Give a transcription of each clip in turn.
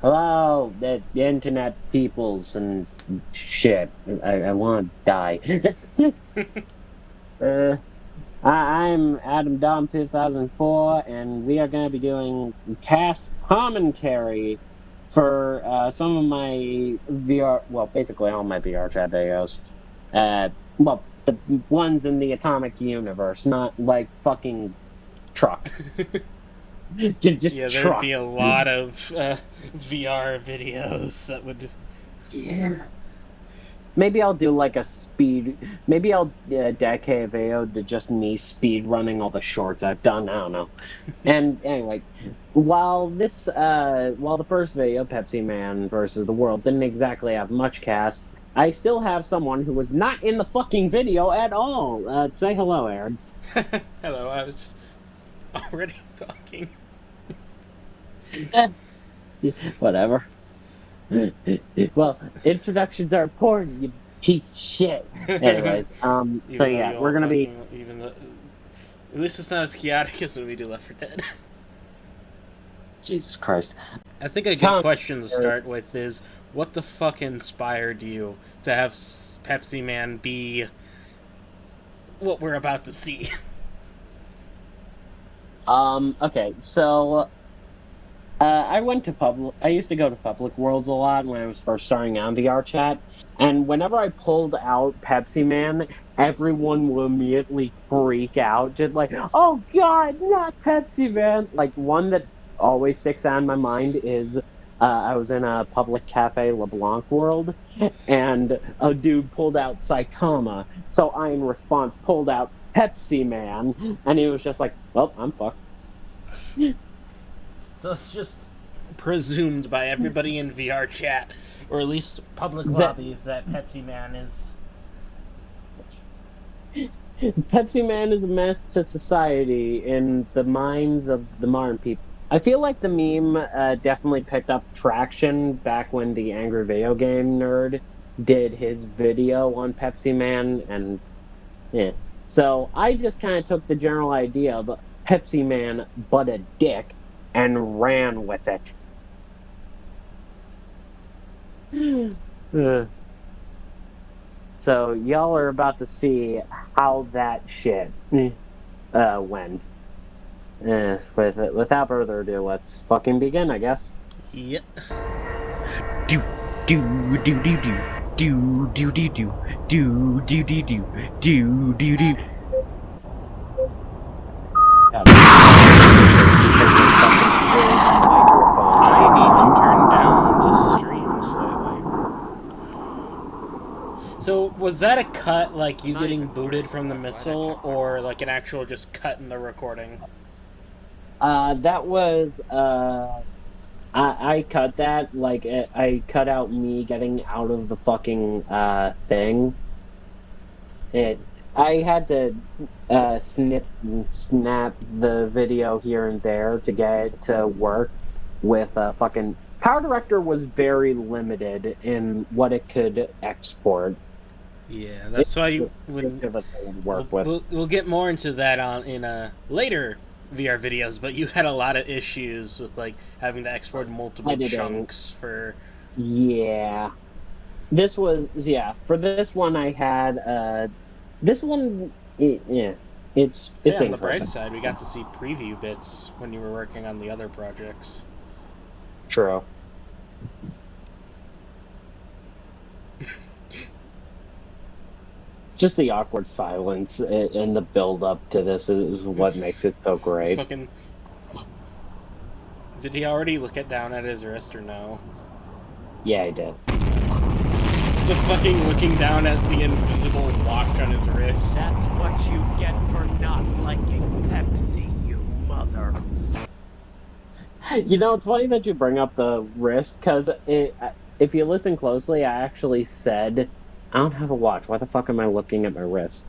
Hello, the internet peoples and shit. I want to die. uh, I'm Adam Dom 2004, and we are going to be doing cast commentary for some of my VR, well, basically all my VR chat videos. Well, the ones in the Atomic Universe, not like fucking truck. Just Yeah, there'd truck. be a lot of VR videos that would. Yeah. Maybe I'll do like a speed. Maybe I'll dedicate a video to just me speed running all the shorts I've done. I don't know. And anyway, while the first video, Pepsi Man versus the World, didn't exactly have much cast, I still have someone who was not in the fucking video at all. Say hello, Aaron. Hello, I was already talking. Whatever. Well, introductions are important, you piece of shit. Anyways, so Even though yeah, you we're all gonna be. fucking even though, at least it's not as chaotic as when we do Left 4 Dead. Jesus Christ. I think a good Tom, question to start with is, what the fuck inspired you to have Pepsi Man be what we're about to see? okay, so I used to go to Public Worlds a lot when I was first starting out in VR chat, and whenever I pulled out Pepsi Man, everyone will immediately freak out, just like, "Oh God, not Pepsi Man!" Like one that always sticks out in my mind is I was in a public cafe LeBlanc world, and a dude pulled out Saitama, so I in response pulled out Pepsi Man, and he was just like, "Well, I'm fucked." So it's just presumed by everybody in VR chat, or at least public That lobbies, that Pepsi Man is. Pepsi Man is a menace to society in the minds of the modern people. I feel like the meme definitely picked up traction back when the Angry Video Game Nerd did his video on Pepsi Man, and yeah. So I just kind of took the general idea of Pepsi Man but a dick and ran with it. Uh, so y'all are about to see how that shit went. Without further ado, let's fucking begin, I guess. Yep. Do do do do do do do do do do do do do do do. I need to turn down the stream slightly. So, was that a cut, like you getting booted from the missile, or like an actual just cut in the recording? That was I cut that, like I cut out me getting out of the fucking thing. It I had to snip and snap the video here and there to get it to work with fucking Power Director was very limited in what it could export. Yeah, that's why you when Work with. we'll get more into that on in later VR videos, but you had a lot of issues with like having to export multiple Editing. chunks for. Yeah. This was for this one I had this one yeah. It's Yeah, on the bright interesting. side, we got to see preview bits when you were working on the other projects. True. Just the awkward silence and the build up to this is what makes it so It's great. fucking. Did he already look it down at his wrist or no? Yeah, I did. Just fucking looking down at the invisible watch on his wrist. That's what you get for not liking Pepsi, you mother. You know, it's funny that you bring up the wrist, because if you listen closely, I actually said, I don't have a watch. Why the fuck am I looking at my wrist?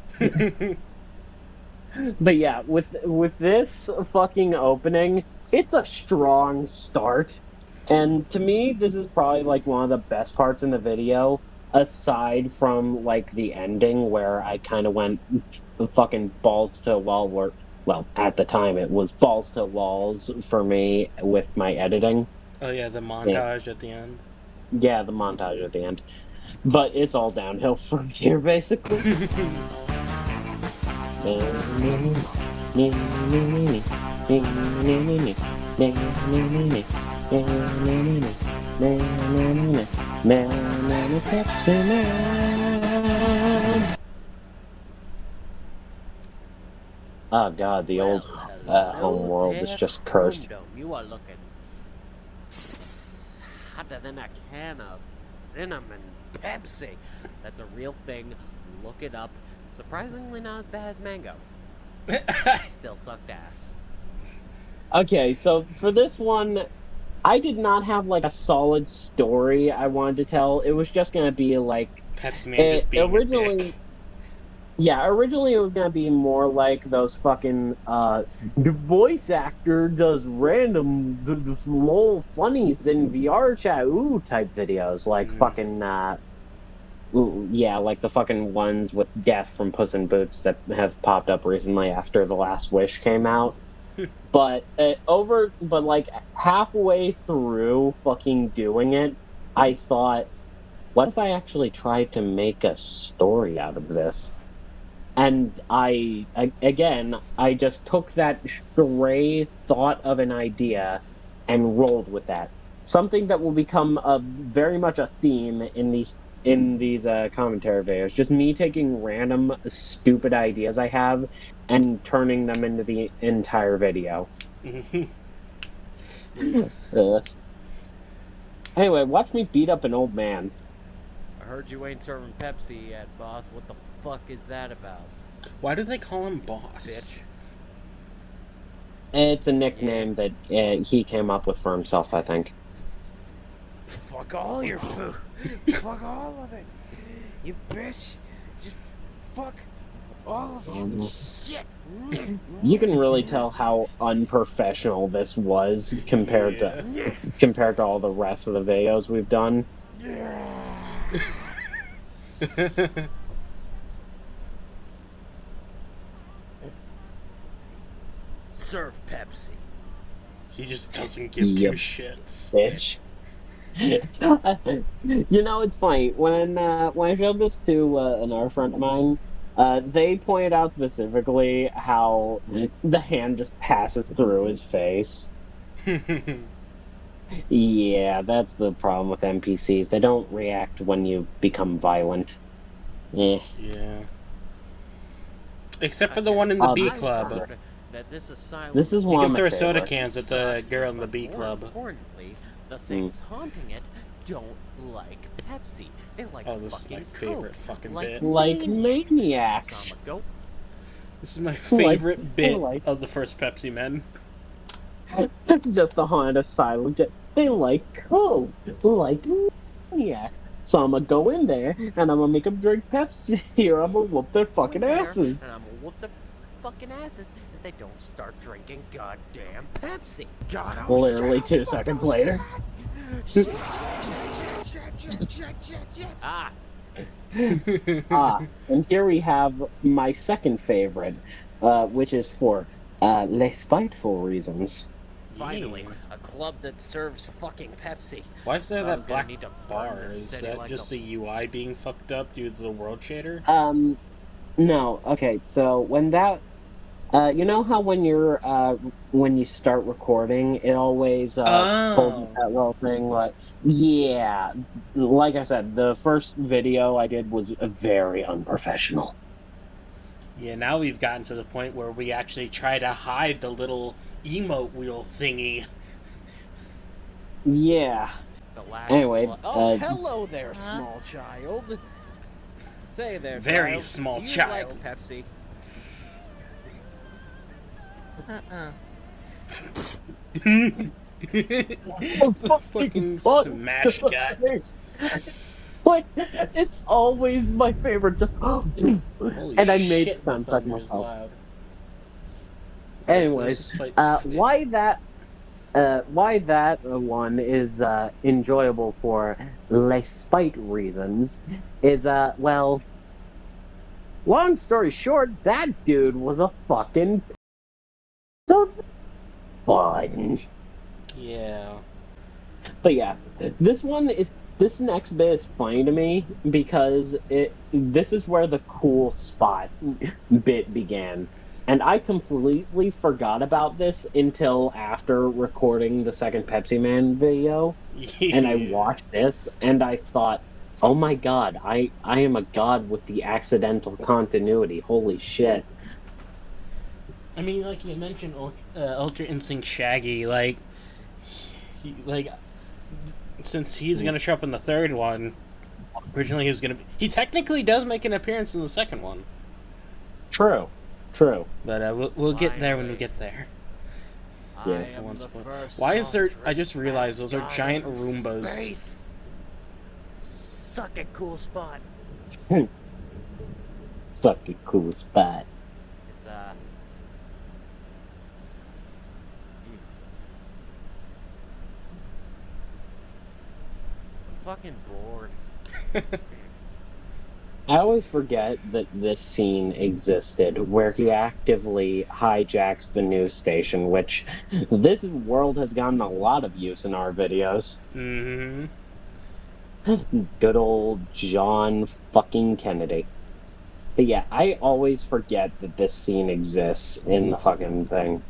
But yeah, with this fucking opening, it's a strong start. And to me, this is probably like one of the best parts in the video, aside from like the ending where I kind of went fucking balls to a wall. Well, at the time it was balls to walls for me with my editing. Oh yeah, the montage at the end. Yeah, the montage at the end. But it's all downhill from here, basically. Oh god, the old home world is just cursed. You are looking hotter than a can of cinnamon Pepsi. That's a real thing. Look it up. Surprisingly not as bad as mango. Still sucked ass. Okay, so for this one, I did not have like a solid story I wanted to tell. It was just gonna be like Pepsi Man just being a dick. Yeah, originally it was gonna be more like those fucking the voice actor does random lol funnies in VR chat type videos, like fucking yeah, like the fucking ones with Death from Puss in Boots that have popped up recently after The Last Wish came out. But like halfway through fucking doing it, I thought, what if I actually tried to make a story out of this? And I just took that stray thought of an idea and rolled with that. Something that will become very much a theme in these commentary videos. Just me taking random stupid ideas I have and turning them into the entire video. Anyway, watch me beat up an old man. I heard you ain't serving Pepsi yet, boss. What the fuck is that about? Why do they call him boss? Bitch. It's a nickname that he came up with for himself, I think. Fuck all your food. Fuck all of it. You bitch. Just fuck all of you. Shit. You can really tell how unprofessional this was compared to all the rest of the videos we've done. Serve Pepsi. He just doesn't give two shits. Bitch. You know, it's funny when I showed this to another friend of mine. They pointed out specifically how the hand just passes through his face. Yeah, that's the problem with NPCs. They don't react when you become violent. Yeah. Except for the one in the B Club. This is you one can of throw my soda favorites. cans at the girl in the B Club. Importantly, the things haunting it don't like Pepsi. They like this is my favorite fucking bit. Like maniacs. This is my favorite bit of the first Pepsi Men. Just the Honda silent. They like Coke, like maniacs. So I'm gonna go in there and I'm gonna make them drink Pepsi. Here, I'm gonna whoop their fucking asses. And I'm gonna whoop their fucking asses if they don't start drinking goddamn Pepsi. God, Literally 2 seconds later. And here we have my second favorite, which is for less spiteful reasons. Finally, a club that serves fucking Pepsi. Why is there that black need to bar? burn this Is city that like just a- the UI being fucked up due to the world shader? No. Okay, so when that, you know how when you're when you start recording, it always pulls that little thing. Like, yeah, like I said, the first video I did was very unprofessional. Yeah, now we've gotten to the point where we actually try to hide the little emote wheel thingy. Yeah. Anyway, hello there, small child. Say there, Very child. small Do you child. like Pepsi? Fucking smash gut. Like, it's always my favorite. Just Holy and I made shit, the sound my because thunder is myself. loud. Anyways, This is like- why that one is enjoyable for less spite reasons is well, long story short, that dude was a fucking so fun. Yeah. But yeah, this next bit is funny to me because this is where the cool spot bit began. And I completely forgot about this until after recording the second Pepsi Man video. And I watched this and I thought, oh my god, I am a god with the accidental continuity. Holy shit. I mean, like you mentioned, Ultra Instinct Shaggy, like, since he's gonna show up in the third one, originally he was gonna be. He technically does make an appearance in the second one. True. But we'll get there when we get there. Yeah. I am the first Why is there? soft I just drink realized those are mascot giant in Roombas. space. Suck a cool spot. Such a cool spot. It's I'm fucking bored. I always forget that this scene existed, where he actively hijacks the news station, which this world has gotten a lot of use in our videos. Mm-hmm. Good old John fucking Kennedy. But yeah, I always forget that this scene exists in the fucking thing.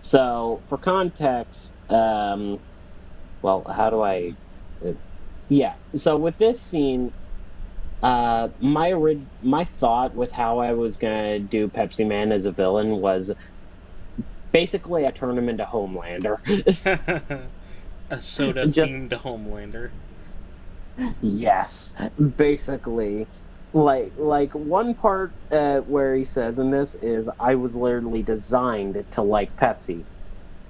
So, for context, well, how do I... yeah, so with this scene... my thought with how I was gonna do Pepsi Man as a villain was basically I turn him into Homelander. A soda-themed Homelander. Yes, basically. Like one part where he says in this is, I was literally designed to like Pepsi.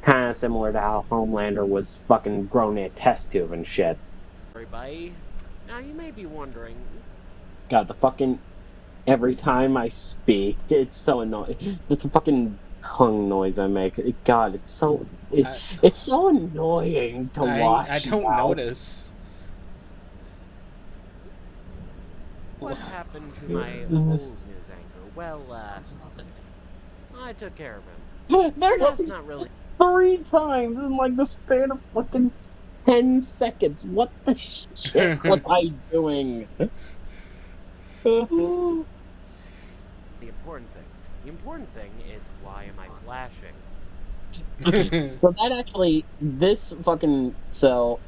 Kind of similar to how Homelander was fucking grown in a test tube and shit. Everybody, now you may be wondering, God, the fucking... every time I speak, it's so annoying. Just the fucking hung noise I make. God, it's so... it's so annoying to watch. I don't now. notice. what happened to my old news anchor? Well, I took care of him. There That's was not really... 3 times in like the span of fucking 10 seconds. What the shit was I doing? The important thing is, why am I flashing? So that actually, this fucking, so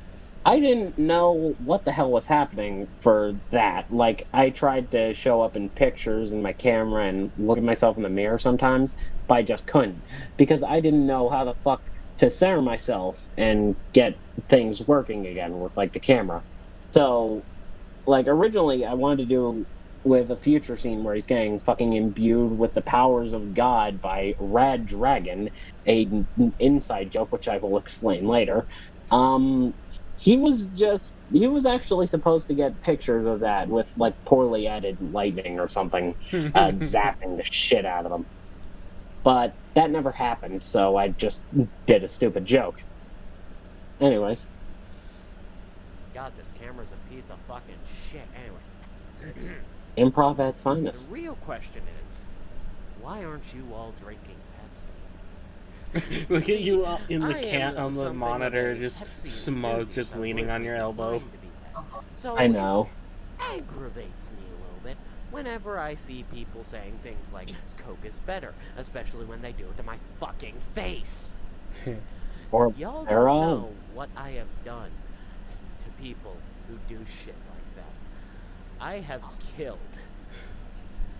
I didn't know what the hell was happening for that. Like, I tried to show up in pictures in my camera and look at myself in the mirror sometimes, but I just couldn't. Because I didn't know how the fuck to center myself and get things working again with, like, the camera. So, like, originally I wanted to do with a future scene where he's getting fucking imbued with the powers of God by Rad Dragon, an inside joke which I will explain later. He was actually supposed to get pictures of that with like poorly edited lightning or something, zapping the shit out of him. But that never happened, so I just did a stupid joke. Anyways. God, this camera's a piece of fucking shit. Anyway. Improv at its finest. The real question is, why aren't you all drinking Pepsi? Look at you in I the am on the something monitor, of a just Pepsi smug, enthusiast. just That's leaning what on your it's elbow. designed to be that. So I know. it aggravates me a little bit whenever I see people saying things like Coke is better, especially when they do it to my fucking face. Or Y'all don't Sarah. know what I have done to people who do shit like that. I have killed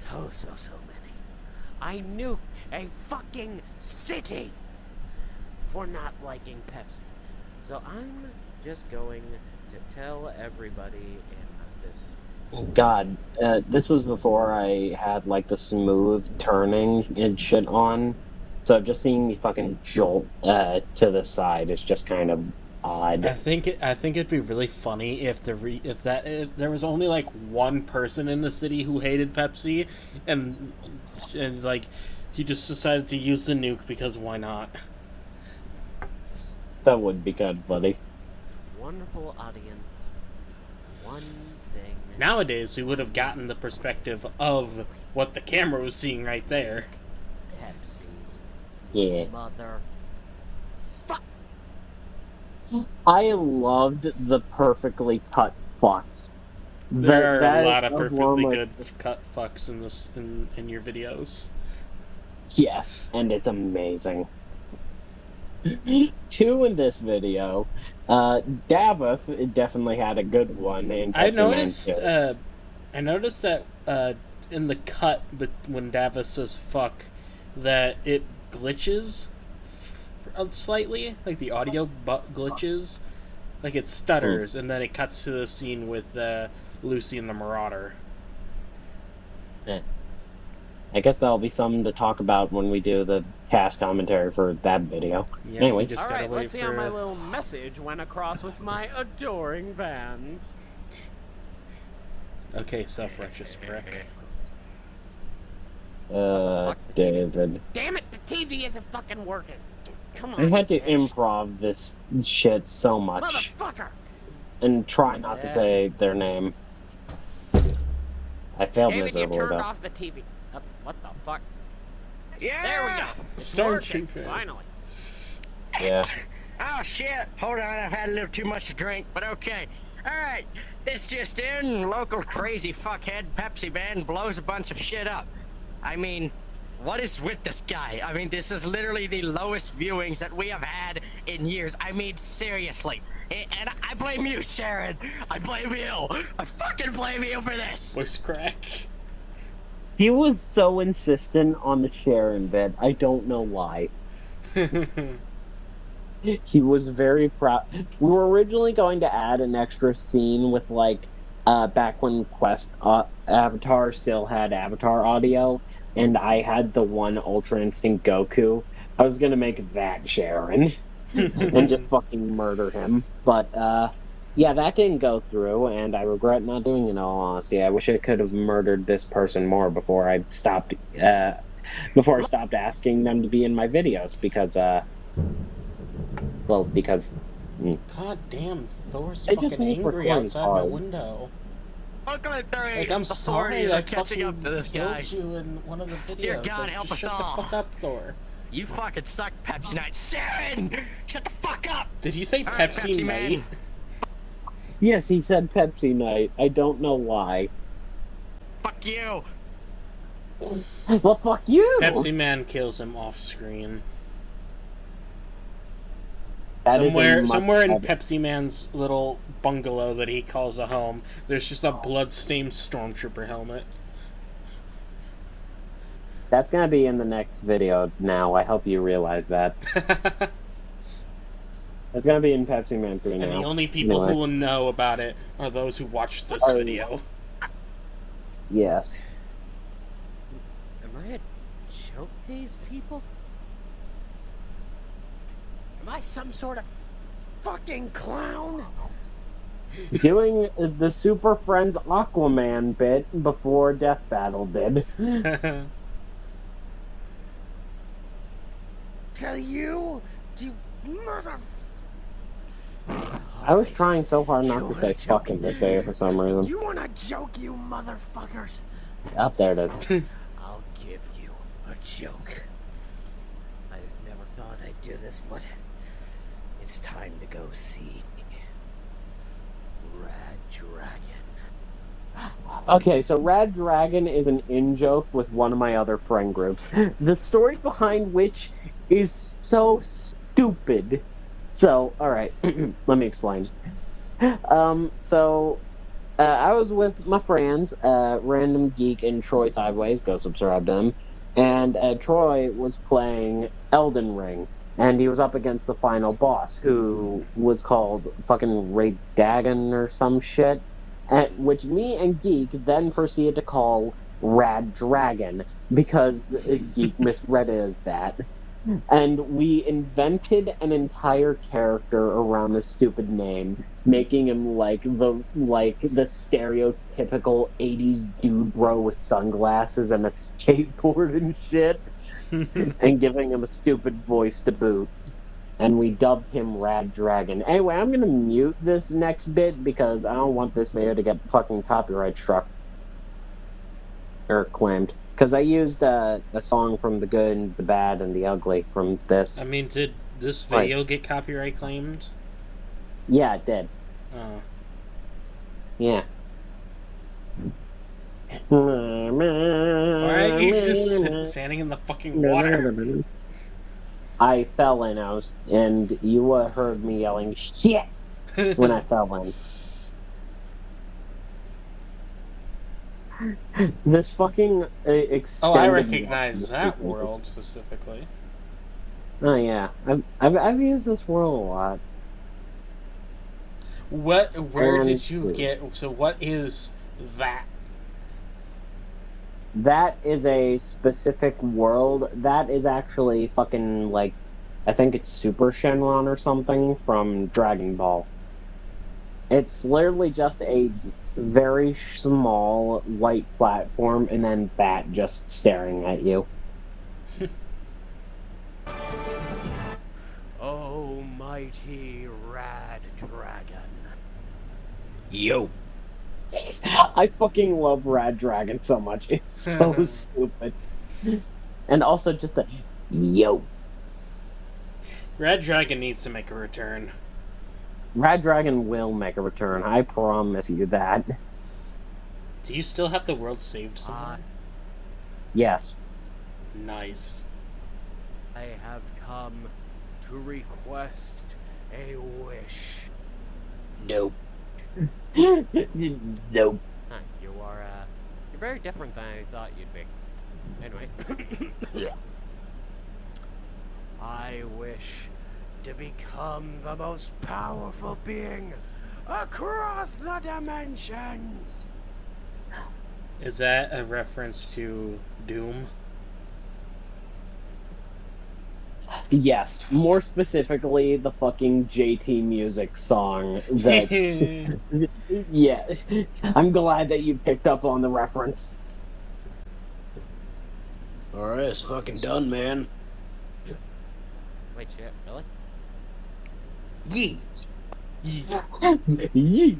so many. I nuked a fucking city for not liking Pepsi. So I'm just going to tell everybody in this. God, this was before I had like the smooth turning and shit on. So just seeing me fucking jolt to the side is just kind of odd. I think it'd be really funny if if there was only like one person in the city who hated Pepsi, and like he just decided to use the nuke because why not? That would be kind of funny. Wonderful audience. One thing. Nowadays, we would have gotten the perspective of what the camera was seeing right there. Pepsi. Yeah. Mother. Fuck. I loved the perfectly cut fucks. There are That a lot of was one perfectly my- good cut fucks in this in your videos. Yes, and it's amazing. 2 in this video. Davith definitely had a good one. In I Pepsi Man noticed 2. I noticed that in the cut, but when Davis says "fuck," that it glitches slightly, like the audio glitches, like it stutters, and then it cuts to the scene with Lucy and the Marauder. I guess that'll be something to talk about when we do the cast commentary for that video. Yeah, Anyway. we just All gotta right, wait let's see how for, my little message went across with my adoring fans. Okay, self-righteous prick. fuck? David. Damn it, the TV isn't fucking working. Come I on, had to bitch. improv this shit so much. Motherfucker! And try not to Yeah. say their name. I failed Damn it, you miserably, turned though. off the TV. What the fuck? Yeah! There we go. It's Star working, Trooper. finally. Yeah. Oh shit! Hold on, I've had a little too much to drink, but okay. Alright, this just in, local crazy fuckhead Pepsi Man blows a bunch of shit up. I mean, what is with this guy? I mean, this is literally the lowest viewings that we have had in years. I mean, seriously. And I blame you, Sharon. I blame you. I fucking blame you for this. Voice crack. He was so insistent on the Sharon bit. I don't know why. He was very proud. We were originally going to add an extra scene with, like, back when Quest Avatar still had Avatar audio, and I had the one Ultra Instinct Goku. I was gonna make that Sharon and just fucking murder him. But, yeah, that didn't go through, and I regret not doing it in all honesty. I wish I could have murdered this person more before I stopped, asking them to be in my videos, because, because God damn, Thor's I just fucking need angry recording outside my hard. window. Luckily, Like, I'm the sorry authorities I are catching up to this guy. killed you in one of the videos. Dear God, Like, help just us shut all. the fuck up, Thor. You fucking suck, Pepsi Night. Sharon! Shut the fuck up! Did he say All right, Pepsi Pepsi Man. Night? yes, he said Pepsi Night. I don't know why. Fuck you! Well, fuck you. Pepsi Man kills him off screen. That is a much Somewhere in better- Pepsi Man's little bungalow that he calls a home, there's just a blood-stained stormtrooper helmet. That's gonna be in the next video. Now, I hope you realize that. It's gonna be in Pepsi Man 3 And the now. only people Anyway. who will know about it are those who watch this Oh. video. Yes. Am I a joke to these people? Am I some sort of fucking clown? Doing the Super Friends Aquaman bit before Death Battle did. To you? You mother... I was trying so hard not to say fucking this day for some reason. You wanna joke, you motherfuckers? Up there it is. I'll give you a joke. I never thought I'd do this, but it's time to go see Rad Dragon. Okay, so Rad Dragon is an in-joke with one of my other friend groups. The story behind which is so stupid. So, alright, let me explain. I was with my friends, Random Geek and Troy Sideways, go subscribe to them, and Troy was playing Elden Ring, and he was up against the final boss, who was called fucking Raid Dagon or some shit. Which me and Geek then proceeded to call Rad Dragon, because Geek misread it as that. And we invented an entire character around this stupid name, making him like the stereotypical 80s dude bro with sunglasses and a skateboard and shit, and giving him a stupid voice to boot. And we dubbed him Rad Dragon. Anyway, I'm gonna mute this next bit because I don't want this video to get fucking copyright struck. Or claimed. Because I used a song from The Good and the Bad and the Ugly from this. I mean, did this video get copyright claimed? Yeah, it did. Oh. Yeah. Why are you just standing in the fucking water? I fell in, and you heard me yelling shit when I fell in. This fucking extended. Oh, I recognize world that sequence is- world specifically. Oh yeah, I've used this world a lot. Where And- did you get? So what is that? That is a specific world. That is actually fucking like, I think it's Super Shenron or something from Dragon Ball. It's literally just a very small white platform and then that just staring at you. Oh, mighty Rad Dragon. Yo. I fucking love Rad Dragon so much. It's so stupid. And also just a yo. Red Dragon needs to make a return. Rad Dragon will make a return. I promise you that. Do you still have the world saved somewhere? Yes. Nice. I have come to request a wish. Nope. Nope. Huh, you're very different than I thought you'd be. Anyway. I wish to become the most powerful being across the dimensions. Is that a reference to Doom? Yes. More specifically, the fucking JT music song that. Yeah. I'm glad that you picked up on the reference. Alright, it's fucking done, man. Wait, shit, really? Yee! Yee.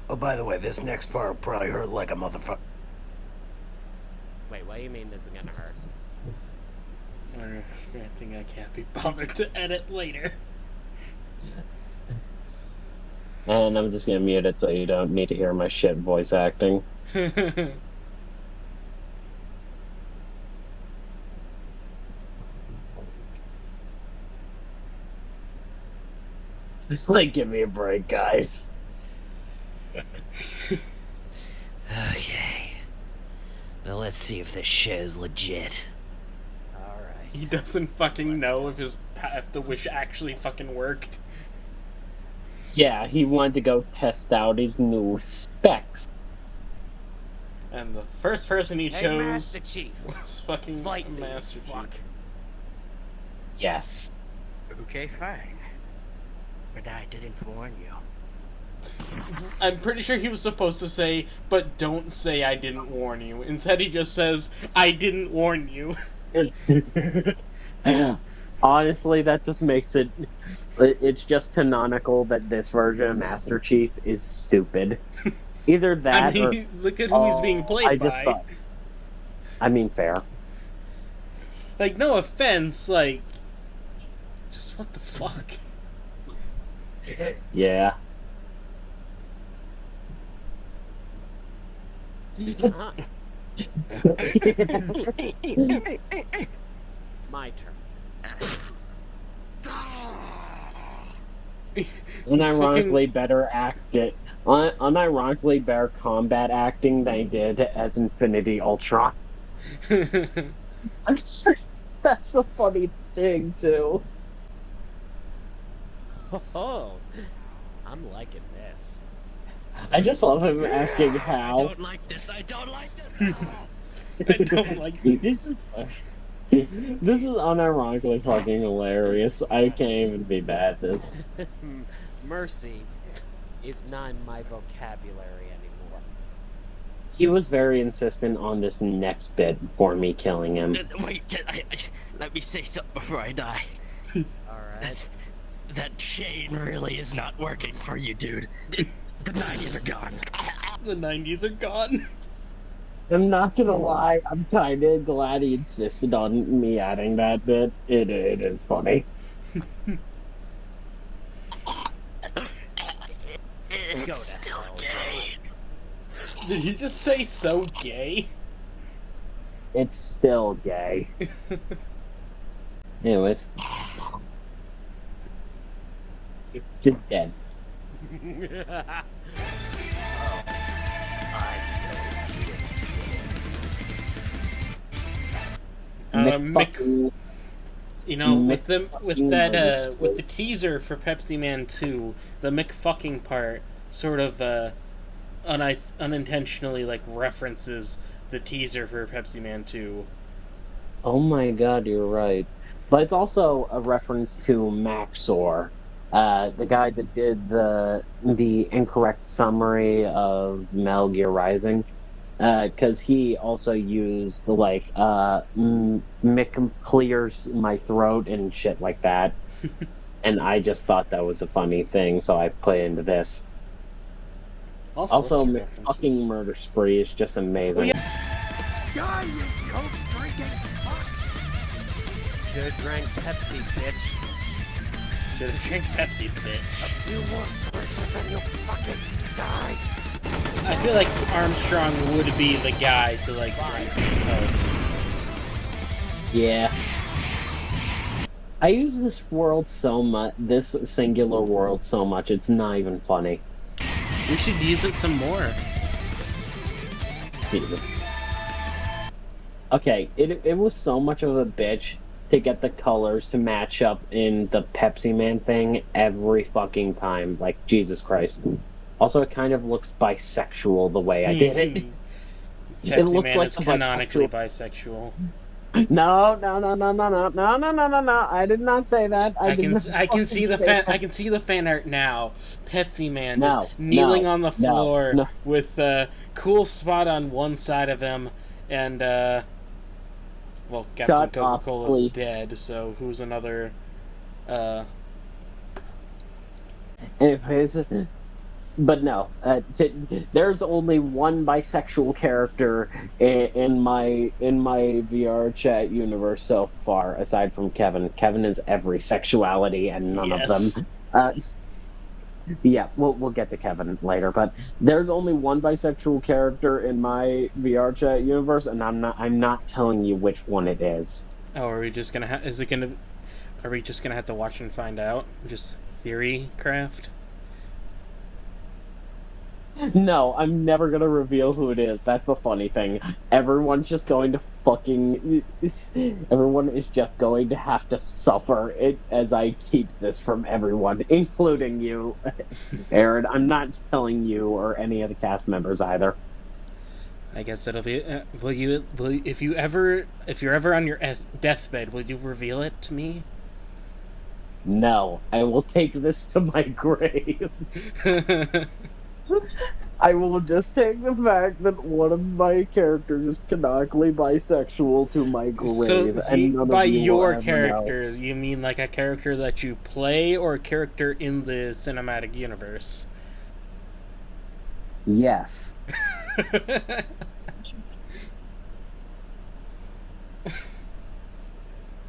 Oh, by the way, this next part will probably hurt like a motherfucker. Wait, what do you mean this is gonna hurt? I'm granting I can't be bothered to edit later. And I'm just gonna mute it so you don't need to hear my shit voice acting. Just like, give me a break, guys. Okay. Now let's see if this shit is legit. Alright. He doesn't fucking know if the wish actually fucking worked. Yeah, he wanted to go test out his new specs. And the first person he Hey, chose Master Chief. was fucking Fight me, Master fuck. Chief. Yes. Okay, fine. But I didn't warn you. I'm pretty sure he was supposed to say, but don't say I didn't warn you. Instead he just says, I didn't warn you. Honestly, that just makes it... It's just canonical that this version of Master Chief is stupid. Either that I or... mean, look at who he's being played by. I mean, fair. Like, no offense, like... Just what the fuck? Yeah. Uh-huh. My turn. Unironically better unironically better combat acting than he did as Infinity Ultron. I'm sure that's a funny thing too. Oh, I'm liking this. I just love him asking I how. don't like this. I don't like this. I don't like this. This is unironically fucking hilarious. I can't even be bad at this. Mercy is not in my vocabulary anymore. He was very insistent on this next bit for me killing him. Wait, let me say something before I die. Alright. That chain really is not working for you, dude. The 90s are gone. The 90s are gone. I'm not gonna lie, I'm kinda glad he insisted on me adding that bit. It is funny. Go to hell. Did he just say so gay? It's still gay. Anyways. Just dead. Mick, you know, with the Mick teaser for Pepsi Man 2, the Mick fucking part sort of unintentionally like references the teaser for Pepsi Man 2. Oh my god, you're right. But it's also a reference to Maxor, the guy that did the incorrect summary of Metal Gear Rising. Because he also used the, like, Mick clears my throat and shit like that. And I just thought that was a funny thing, so I put into this. Also Mick fucking Murder Spree is just amazing. Die, you coke drinking fucks! Should've drank Pepsi, bitch. Should've drank Pepsi, bitch. A few more switches and you'll fucking die. I feel like Armstrong would be the guy to, like, drink Coke. Yeah. I use this world so much, this singular world so much, it's not even funny. We should use it some more. Jesus. Okay, it was so much of a bitch to get the colors to match up in the Pepsi Man thing every fucking time. Like, Jesus Christ. Also, it kind of looks bisexual the way I did it. Pepsi It looks Man like is a canonically bisexual. No. I did not say that. I can see the fan art now. Pepsi Man just kneeling on the floor with a cool spot on one side of him, and well, Captain Coca-Cola's dead. So who's another? Anyways, but no, there's only one bisexual character in my VR chat universe so far, aside from Kevin. Kevin is every sexuality and none of them. Yeah, we'll get to Kevin later, but there's only one bisexual character in my VR chat universe, and I'm not telling you which one it is. Oh, are we just gonna are we just gonna have to watch and find out? Just theory craft? No, I'm never gonna reveal who it is. That's the funny thing. Everyone is just going to have to suffer it as I keep this from everyone, including you, Aaron. I'm not telling you or any of the cast members either. I guess it'll be. If you're ever on your deathbed, will you reveal it to me? No, I will take this to my grave. I will just take the fact that one of my characters is canonically bisexual to my grave. So, by your character, you mean like a character that you play or a character in the cinematic universe? Yes.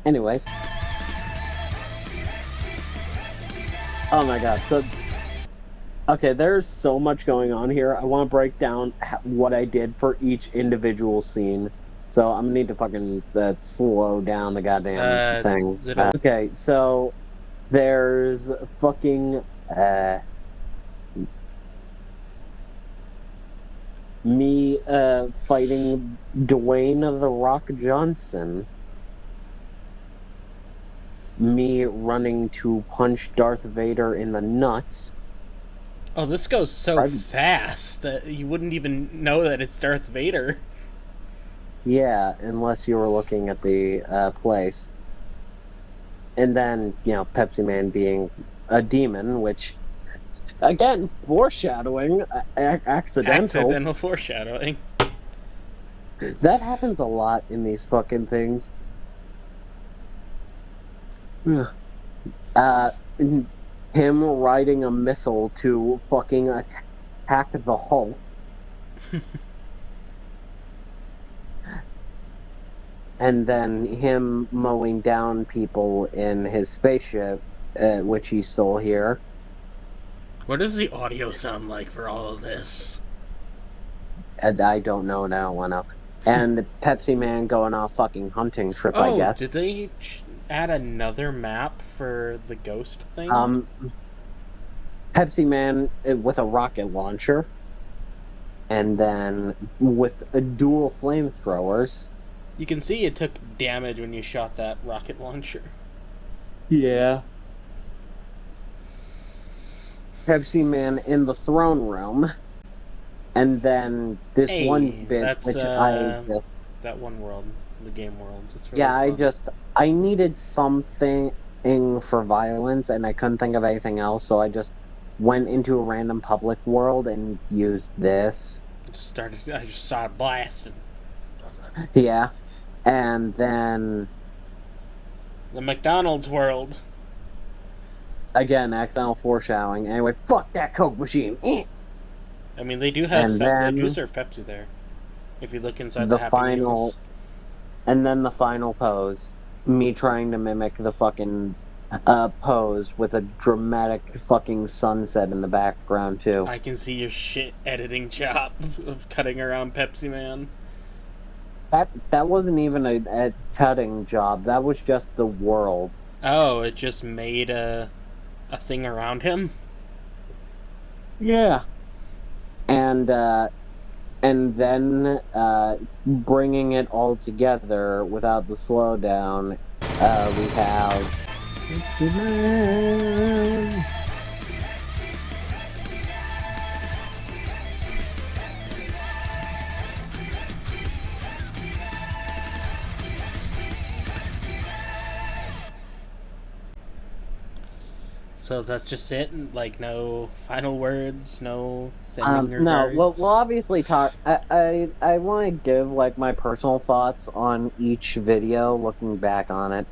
Anyways. Oh my god, so... Okay, there's so much going on here. I want to break down what I did for each individual scene. So I'm gonna need to fucking slow down the goddamn thing. Okay, so there's fucking me fighting Dwayne "The Rock" Johnson. Me running to punch Darth Vader in the nuts. Oh, this goes so fast that you wouldn't even know that it's Darth Vader. Yeah, unless you were looking at the place. And then, Pepsi Man being a demon, which, again, foreshadowing, accidental. Accidental foreshadowing. That happens a lot in these fucking things. Him riding a missile to fucking attack the Hulk. And then him mowing down people in his spaceship, which he stole here. What does the audio sound like for all of this? And I don't know, and I don't want to. And Pepsi Man going on a fucking hunting trip, I guess. Did they add another map for the ghost thing? Pepsi Man with a rocket launcher, and then with dual flamethrowers. You can see it took damage when you shot that rocket launcher. Yeah. Pepsi Man in the throne room, and then this one bit that's, which I just that one world, the game world. It's really fun. I needed something for violence, and I couldn't think of anything else, so I just went into a random public world and used this. I just started blasting. Yeah, and then The McDonald's world. again, accidental foreshadowing. Anyway, fuck that Coke machine. I mean, they do have And they do then serve Pepsi there. If you look inside the the Happy final, Meals. and then the final pose. Me trying to mimic the fucking pose with a dramatic fucking sunset in the background too. I can see your shit editing job of cutting around Pepsi Man. That wasn't even a cutting job. That was just the world. Oh, it just made a thing around him? Yeah. And then bringing it all together without the slowdown, we have. So that's just it? Like, no final words? No sending No, regards? we'll obviously talk. I want to give like my personal thoughts on each video, looking back on it.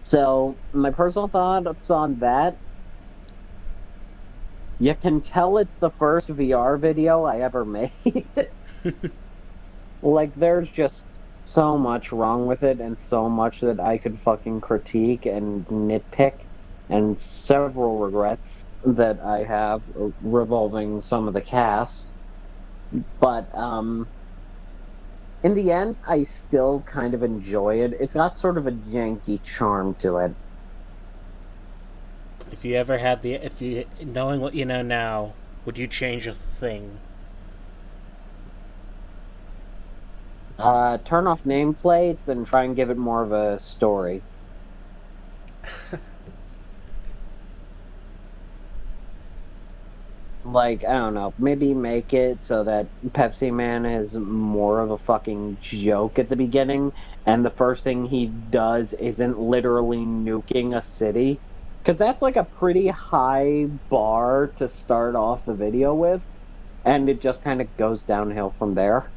So my personal thoughts on that. You can tell it's the first VR video I ever made. Like, there's just so much wrong with it, and so much that I could fucking critique and nitpick, and several regrets that I have revolving some of the cast. But, in the end, I still kind of enjoy it. It's got sort of a janky charm to it. If you ever had knowing what you know now, would you change a thing? Turn off nameplates and try and give it more of a story. Like, I don't know, maybe make it so that Pepsi Man is more of a fucking joke at the beginning, and the first thing he does isn't literally nuking a city. Because that's like a pretty high bar to start off the video with, and it just kind of goes downhill from there.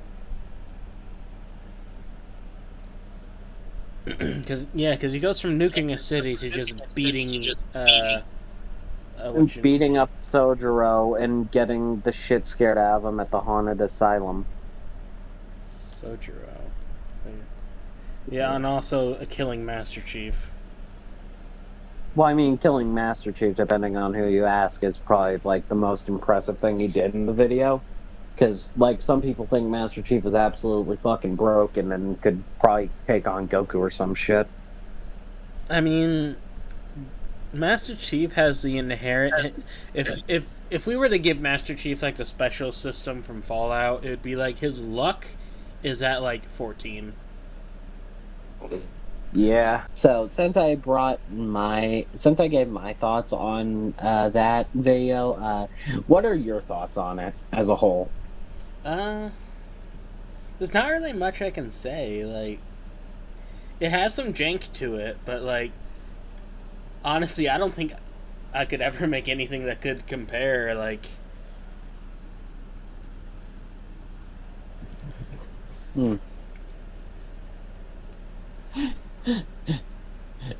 Because he goes from nuking a city to just beating Beating up Sojiro and getting the shit scared out of him at the haunted asylum. Sojiro. Yeah, and also killing Master Chief. Well, I mean, killing Master Chief, depending on who you ask, is probably, like, the most impressive thing he did in the video. Because, like, some people think Master Chief is absolutely fucking broken and could probably take on Goku or some shit. I mean, Master Chief has the inherent... If we were to give Master Chief, like, the special system from Fallout, it would be like his luck is at, like, 14. Yeah. So, since I gave my thoughts on that video, what are your thoughts on it as a whole? There's not really much I can say. Like, it has some jank to it, but, like, honestly, I don't think I could ever make anything that could compare, like...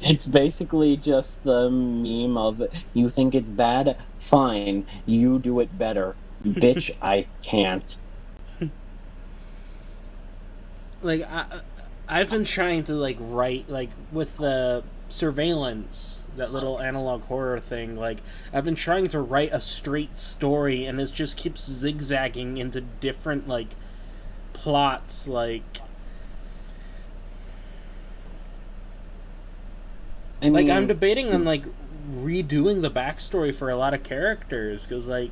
It's basically just the meme of, you think it's bad? Fine, you do it better. Bitch, I can't. Like, I've been trying to, like, write, like, with the Surveillance, that little analog horror thing. Like, I've been trying to write a straight story, and it just keeps zigzagging into different, like, plots, like... I'm debating on, like, redoing the backstory for a lot of characters, because, like,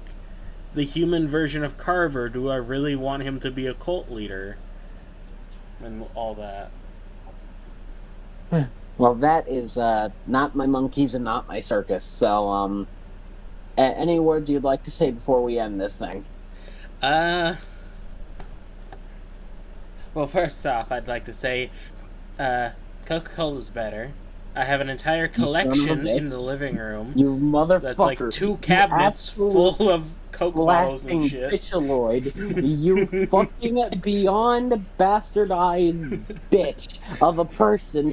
the human version of Carver, do I really want him to be a cult leader? And all that. Well, that is not my monkeys and not my circus. So, any words you'd like to say before we end this thing? Well, first off, I'd like to say, Coca-Cola's better. I have an entire collection in the living room. You motherfucker. That's like 2 cabinets full of Coke bottles and shit. Bitchaloid. You fucking beyond bastardized bitch of a person.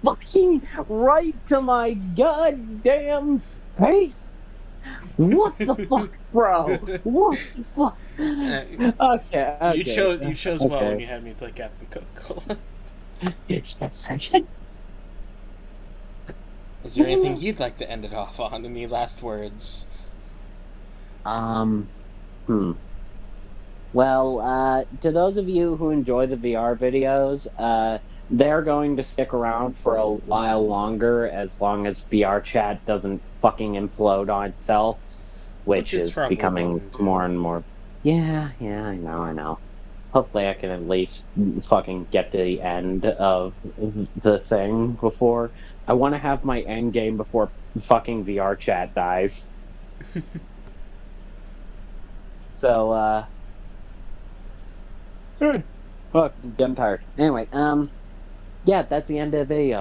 Fucking right to my goddamn face. What the fuck, bro? What the fuck? Okay. You chose well when you had me play Captain Coca-Cola. Is there anything you'd like to end it off on? Any last words? Well, to those of you who enjoy the VR videos, they're going to stick around for a while longer, as long as VR chat doesn't fucking implode on itself, which is becoming more and more... Yeah, I know. Hopefully I can at least fucking get to the end of the thing before... I want to have my end game before fucking VR chat dies. So, fuck, I'm tired. Anyway, yeah, that's the end of the video.